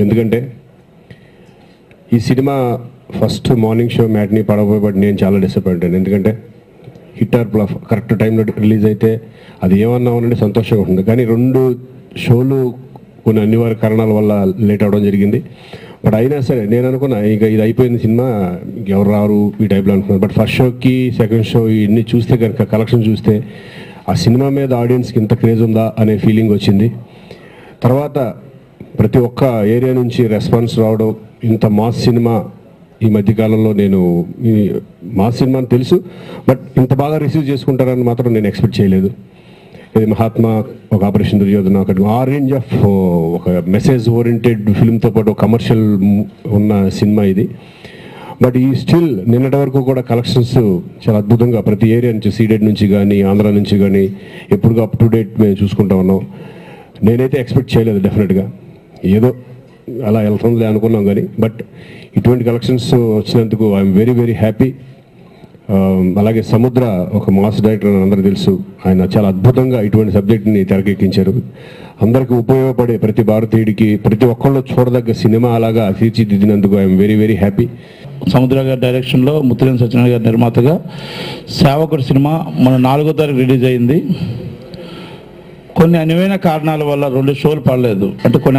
ఎందుకంటే ఈ సినిమా ఫస్ట్ మార్నింగ్ షో మ్యాట్ని పడబోయబట్టి నేను చాలా డిసప్పాయింట్. ఎందుకంటే హిట్ ఆర్ ఫ్లాప్ కరెక్ట్ టైంలో రిలీజ్ అయితే అది ఏమన్నా ఉంటే సంతోషంగా ఉంటుంది. కానీ 2 షోలు కొన్ని అనివార్య కారణాల వల్ల లేట్ అవ్వడం జరిగింది. బట్ అయినా సరే నేను అనుకున్నా ఇక ఇది అయిపోయింది సినిమా, ఎవరు రారు ఈ టైప్లో అనుకున్నాను. బట్ ఫస్ట్ షోకి సెకండ్ షో ఇన్ని చూస్తే కనుక కలెక్షన్ చూస్తే ఆ సినిమా మీద ఆడియన్స్కి ఇంత క్రేజ్ ఉందా అనే ఫీలింగ్ వచ్చింది. తర్వాత ప్రతి ఒక్క ఏరియా నుంచి రెస్పాన్స్ రావడం, ఇంత మాస్ సినిమా ఈ మధ్యకాలంలో నేను ఈ మాస్ సినిమా అని తెలుసు, బట్ ఇంత బాగా రిసీవ్ చేసుకుంటారని మాత్రం నేను ఎక్స్పెక్ట్ చేయలేదు. ఇది మహాత్మా, ఒక ఆపరేషన్ దుర్యోధన, ఒకటి ఆ రేంజ్ ఆఫ్ ఒక మెసేజ్ ఓరియంటెడ్ ఫిల్మ్తో పాటు కమర్షియల్ ఉన్న సినిమా ఇది. బట్ ఈ స్టిల్ నిన్నటి వరకు కూడా కలెక్షన్స్ చాలా అద్భుతంగా ప్రతి ఏరియా నుంచి, సీడెడ్ నుంచి కానీ ఆంధ్ర నుంచి కానీ ఎప్పుడు అప్ టు డేట్ మేము చూసుకుంటా ఉన్నాం. నేనైతే ఎక్స్పెక్ట్ చేయలేదు డెఫినెట్గా, ఏదో అలా వెళ్తుందిలే అనుకున్నాం కానీ బట్ ఇటువంటి కలెక్షన్స్ వచ్చినందుకు ఐఎమ్ వెరీ వెరీ హ్యాపీ. అలాగే సముద్ర ఒక మాస్ డైరెక్టర్ అని అందరికీ తెలుసు, ఆయన చాలా అద్భుతంగా ఇటువంటి సబ్జెక్ట్ని తెరకెక్కించారు. అందరికీ ఉపయోగపడే ప్రతి భారతీయుడికి ప్రతి ఒక్కళ్ళు చూడదగ్గ సినిమా అలాగా తీర్చిదిద్దినందుకు ఐఎమ్ వెరీ వెరీ హ్యాపీ. సముద్ర గారి డైరెక్షన్లో ముత్తులేని సత్యనారాయణ గారి నిర్మాతగా సేవకుడు సినిమా మన 4వ తారీఖు రిలీజ్ అయింది. కొన్ని అనువైన కారణాల వల్ల 2 షోలు పడలేదు. అంటే కొన్ని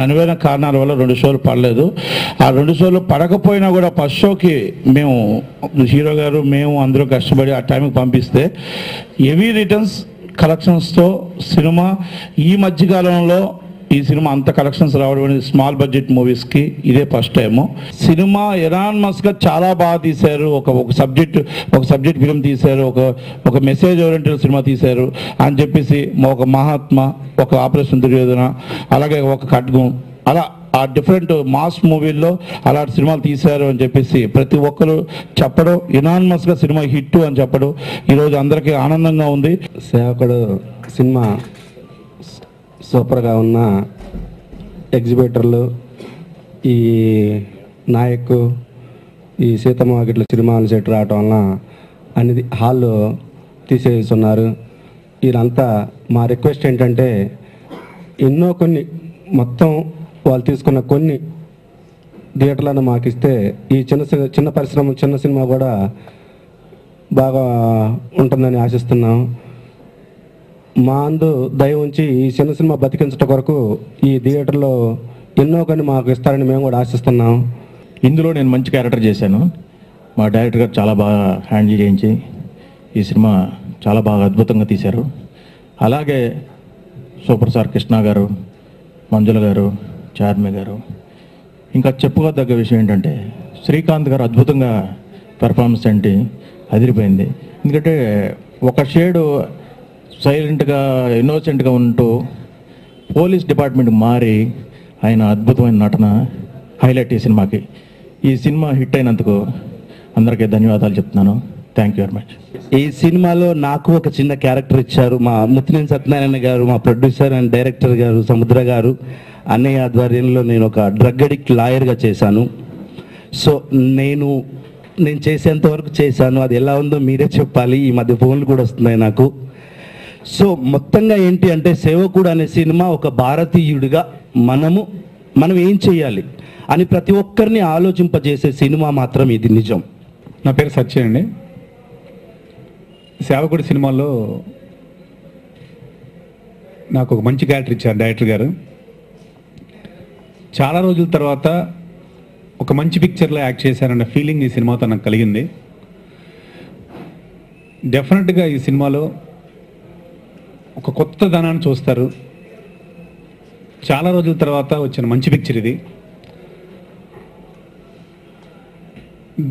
అనువైన కారణాల వల్ల 2 షోలు పడలేదు. ఆ 2 షోలు పడకపోయినా కూడా ఫస్ట్ షోకి మేము హీరో గారు మేము అందరూ కష్టపడి ఆ టైంకి పంపిస్తే హెవీ రిటర్న్స్ కలెక్షన్స్తో సినిమా ఈ మధ్యకాలంలో ఈ సినిమా అంత కలెక్షన్స్ రావడం అనేది స్మాల్ బడ్జెట్ మూవీస్కి ఇదే ఫస్ట్ టైము. సినిమా ఎనానమస్గా చాలా బాగా తీశారు. ఒక సబ్జెక్ట్ ఫిల్మ్ తీశారు, ఒక మెసేజ్ ఓరియంటెడ్ సినిమా తీశారు అని చెప్పేసి ఒక మహాత్మా, ఒక ఆపరేషన్ దుర్యోధన, అలాగే ఒక ఖడ్గం, అలా ఆ డిఫరెంట్ మాస్ మూవీల్లో అలాంటి సినిమాలు తీశారు అని చెప్పేసి ప్రతి ఒక్కరు చెప్పడం, ఎనానమస్గా సినిమా హిట్ అని చెప్పడం ఈరోజు అందరికీ ఆనందంగా ఉంది. సేవకుడు సినిమా సూపర్గా ఉన్న ఎగ్జిబిటర్లు, ఈ నాయక్, ఈ సీతమ్మ వాకిట్ల సినిమాలు సెట్ రావటం వలన అన్ని హాల్లో తీసేస్తున్నారు. వీరంతా మా రిక్వెస్ట్ ఏంటంటే కొన్ని మొత్తం వాళ్ళు తీసుకున్న కొన్ని థియేటర్లను మాకు ఇస్తే ఈ చిన్న పరిశ్రమ చిన్న సినిమా కూడా బాగా ఉంటుందని ఆశిస్తున్నాం. మా అందు దయ ఉంచి ఈ చిన్న సినిమా బతికించడం కొరకు ఈ థియేటర్లో కొన్ని మాకు ఇస్తారని మేము కూడా ఆశిస్తున్నాం. ఇందులో నేను మంచి క్యారెక్టర్ చేశాను. మా డైరెక్టర్ గారు చాలా బాగా హ్యాండిల్ చేయించి ఈ సినిమా చాలా బాగా అద్భుతంగా తీశారు. అలాగే సూపర్ స్టార్ కృష్ణ గారు, మంజుల గారు, చార్మి గారు, ఇంకా చెప్పుకోదగ్గ విషయం ఏంటంటే శ్రీకాంత్ గారు అద్భుతంగా పెర్ఫార్మెన్స్ అంటే అదిరిపోయింది. ఎందుకంటే ఒక షేడు సైలెంట్గా ఇన్నోసెంట్గా ఉంటూ పోలీస్ డిపార్ట్మెంట్ మారి ఆయన అద్భుతమైన నటన హైలైట్ ఈ సినిమాకి. ఈ సినిమా హిట్ అయినందుకు అందరికీ ధన్యవాదాలు చెప్తున్నాను. Thank you very much. ఈ సినిమాలో నాకు ఒక చిన్న క్యారెక్టర్ ఇచ్చారు మా ముత్తులేని సత్యనారాయణ గారు, మా ప్రొడ్యూసర్ అండ్ డైరెక్టర్ గారు సముద్ర గారు అన్నయ్య ఆధ్వర్యంలో నేను ఒక డ్రగ్ అడిక్ట్ లాయర్గా చేశాను. సో నేను చేసేంత వరకు చేశాను. అది ఎలా ఉందో మీరే చెప్పాలి. ఈ మధ్య ఫోన్లు కూడా వస్తున్నాయి నాకు. సో మొత్తంగా ఏంటి అంటే సేవకుడు అనే సినిమా ఒక భారతీయుడిగా మనం ఏం చేయాలి అని ప్రతి ఒక్కరిని ఆలోచింపజేసే సినిమా మాత్రం ఇది నిజం. నా పేరు సత్య అండి. సేవకుడు సినిమాలో నాకు ఒక మంచి క్యారెక్టర్ ఇచ్చారు డైరెక్టర్ గారు. చాలా రోజుల తర్వాత ఒక మంచి పిక్చర్లో యాక్ట్ చేశారన్న ఫీలింగ్ ఈ సినిమాతో నాకు కలిగింది. డెఫినెట్గా ఈ సినిమాలో ఒక కొత్త ధనాన్ని చూస్తారు. చాలా రోజుల తర్వాత వచ్చిన మంచి పిక్చర్ ఇది.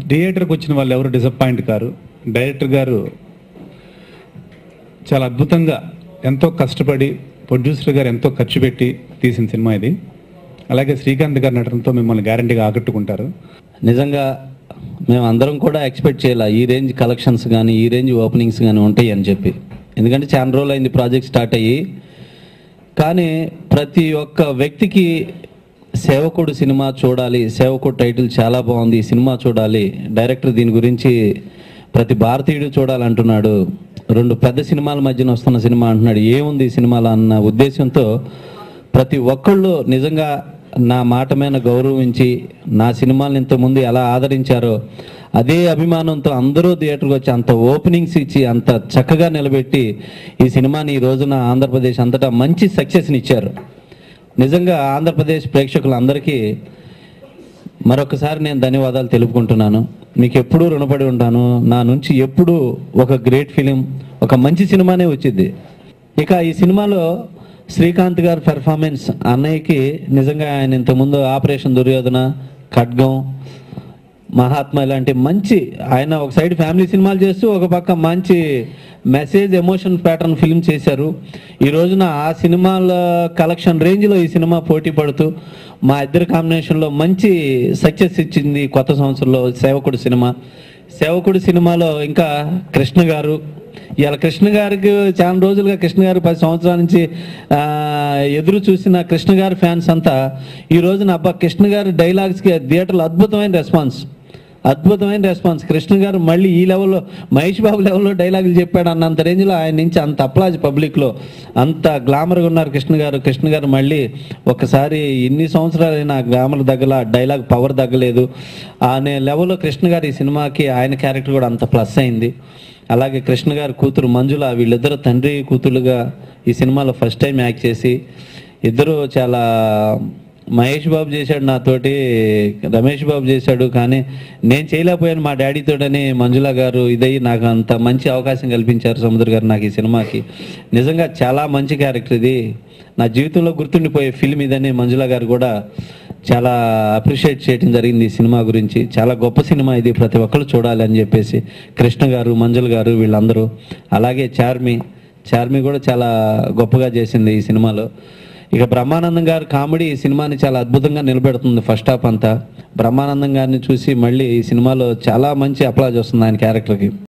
థియేటర్కి వచ్చిన వాళ్ళు ఎవరు డిసప్పాయింట్ కారు. డైరెక్టర్ గారు చాలా అద్భుతంగా ఎంతో కష్టపడి, ప్రొడ్యూసర్ గారు ఎంతో ఖర్చు పెట్టి తీసిన సినిమా ఇది. అలాగే శ్రీకాంత్ గారి నటనతో మిమ్మల్ని గ్యారంటీగా ఆకట్టుకుంటారు. నిజంగా మేము అందరం కూడా ఎక్స్పెక్ట్ చేయాలి ఈ రేంజ్ కలెక్షన్స్ కానీ ఈ రేంజ్ ఓపెనింగ్స్ కానీ ఉంటాయి అని చెప్పి. ఎందుకంటే చాలా రోజులు అయింది ప్రాజెక్ట్ స్టార్ట్ అయ్యి. కానీ ప్రతి ఒక్క వ్యక్తికి సేవకుడు సినిమా చూడాలి, సేవకుడు టైటిల్ చాలా బాగుంది, ఈ సినిమా చూడాలి, డైరెక్టర్ దీని గురించి ప్రతి భారతీయుడు చూడాలంటున్నాడు, 2 పెద్ద సినిమాల మధ్యన వస్తున్న సినిమా అంటున్నాడు, ఏముంది ఈ సినిమాలో అన్న ఉద్దేశంతో ప్రతి ఒక్కళ్ళు నిజంగా నా మాట మీద గౌరవించి నా సినిమాలను ఇంతకుముందు ఎలా ఆదరించారో అదే అభిమానంతో అందరూ థియేటర్కి వచ్చి అంత ఓపెనింగ్స్ ఇచ్చి అంత చక్కగా నిలబెట్టి ఈ సినిమాని ఈ రోజున ఆంధ్రప్రదేశ్ అంతటా మంచి సక్సెస్ని ఇచ్చారు. నిజంగా ఆంధ్రప్రదేశ్ ప్రేక్షకులందరికీ మరొకసారి నేను ధన్యవాదాలు తెలుపుకుంటున్నాను. మీకు ఎప్పుడూ రుణపడి ఉంటాను. నా నుంచి ఎప్పుడూ ఒక గ్రేట్ ఫిలిం, ఒక మంచి సినిమానే వచ్చింది. ఇక ఈ సినిమాలో శ్రీకాంత్ గారి పెర్ఫార్మెన్స్ అన్నయ్యకి నిజంగా ఆయన ఇంతకుముందు ఆపరేషన్ దుర్యోధన, ఖడ్గం, మహాత్మ ఇలాంటి మంచి ఆయన ఒక సైడ్ ఫ్యామిలీ సినిమాలు చేస్తూ ఒక పక్క మంచి మెసేజ్ ఎమోషన్ ప్యాటర్న్ ఫిల్మ్ చేశారు. ఈ రోజున ఆ సినిమాల కలెక్షన్ రేంజ్లో ఈ సినిమా పోటీ పడుతూ మా ఇద్దరి కాంబినేషన్లో మంచి సక్సెస్ ఇచ్చింది. కొత్త సంవత్సరంలో సేవకుడు సినిమాలో ఇంకా కృష్ణ గారు, ఇవాళ కృష్ణ గారికి చాలా రోజులుగా కృష్ణ గారు 10 సంవత్సరాల నుంచి ఎదురు చూసిన కృష్ణ గారి ఫ్యాన్స్ అంతా ఈ రోజున అబ్బా కృష్ణ గారి డైలాగ్స్కి థియేటర్లో అద్భుతమైన రెస్పాన్స్. కృష్ణ గారు మళ్ళీ ఈ లెవెల్లో మహేష్ బాబు లెవెల్లో డైలాగులు చెప్పాడు అన్నంత రేంజ్లో ఆయన నుంచి అంత అప్లాజ్ పబ్లిక్లో అంత గ్లామర్గా ఉన్నారు కృష్ణ గారు మళ్ళీ ఒకసారి ఇన్ని సంవత్సరాలైనా గ్లామర్ దగ్గర డైలాగ్ పవర్ తగ్గలేదు అనే లెవెల్లో కృష్ణ గారు ఈ సినిమాకి ఆయన క్యారెక్టర్ కూడా అంత ప్లస్ అయింది. అలాగే కృష్ణ గారి కూతురు మంజుల, వీళ్ళిద్దరూ తండ్రి కూతురుగా ఈ సినిమాలో ఫస్ట్ టైం యాక్ట్ చేసి ఇద్దరు చాలా మహేష్ బాబు చేశాడు నాతోటి, రమేష్ బాబు చేశాడు, కానీ నేను చేయలేకపోయాను మా డాడీతోటని మంజుల గారు ఇదయ్యి నాకు అంత మంచి అవకాశం కల్పించారు సముద్ర గారు నాకు ఈ సినిమాకి. నిజంగా చాలా మంచి క్యారెక్టర్ ఇది, నా జీవితంలో గుర్తుండిపోయే ఫిల్మ్ ఇదని మంజుల గారు కూడా చాలా అప్రిషియేట్ చేయడం జరిగింది ఈ సినిమా గురించి. చాలా గొప్ప సినిమా ఇది, ప్రతి ఒక్కరు చూడాలి అని చెప్పేసి కృష్ణ గారు, మంజుల గారు వీళ్ళందరూ. అలాగే చార్మి కూడా చాలా గొప్పగా చేసింది ఈ సినిమాలో. ఇక బ్రహ్మానందం గారి కామెడీ ఈ సినిమాని చాలా అద్భుతంగా నిలబెడుతుంది. ఫస్ట్ హాఫ్ అంతా బ్రహ్మానందం గారిని చూసి మళ్ళీ ఈ సినిమాలో చాలా మంచి అప్లాజ్ వస్తుంది ఆయన క్యారెక్టర్కి.